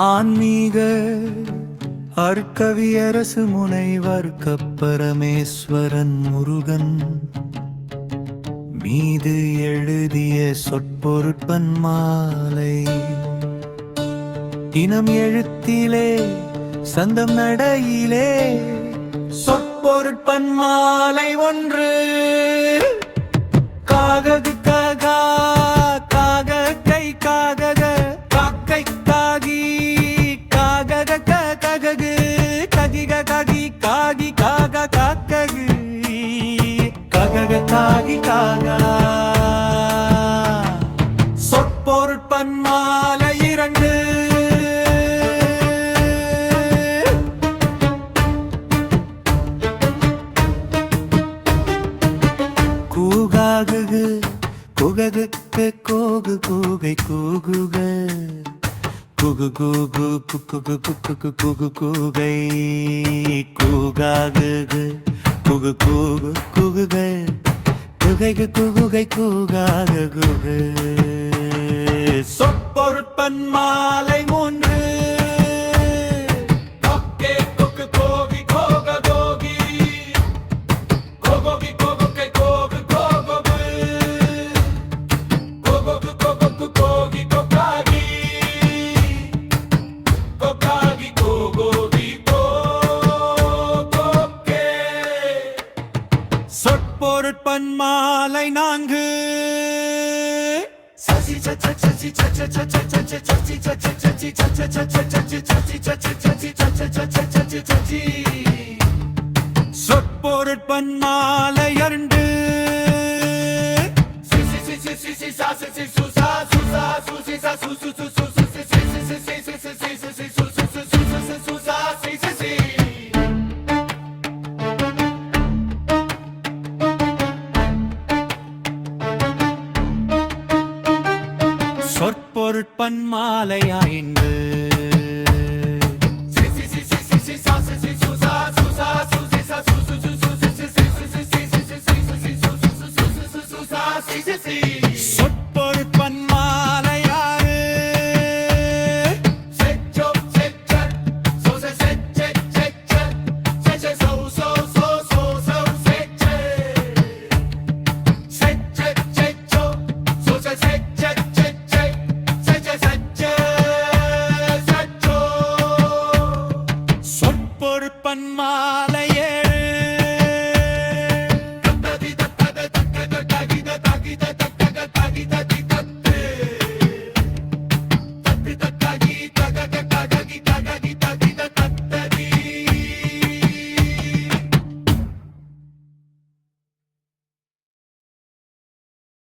ஆன்மீக அருட்கவியரசு முனைவர் கப்பரமேஸ்வரன் முருகன் மீது எழுதிய சொற்பொருட்பன் மாலை. இனம் எழுத்திலே சந்தம் நடையிலே சொற்பொருட்பன் மாலை ஒன்று. காககு ககா காக கை காகக காக்கை காகி காகக கககு ககிக ககி காகி காக காக்ககு ககக காகி காகா. சொற்பொருட்பன் மாலை இரண்டு. கூகாகுகு குககு கோகு கூகை கூகுக குகு கூகு குகு குகு குகு கூகை கூகாகுகு குகு கூகு குகுக குகைகு குகுகை கூகாகுகு. சொற்பொருட்பன் மாலை மூன்று. சொற்பொருட்பன் மாலை நான்கு. சொற்பொருட்பன் மாலை இரண்டு. சொற்பொருட்பன் மாலை ஐந்து. சொற்பொருட்பன் மாலை ஆறு. சொற்பொருட்பன் மாலை ஏழு.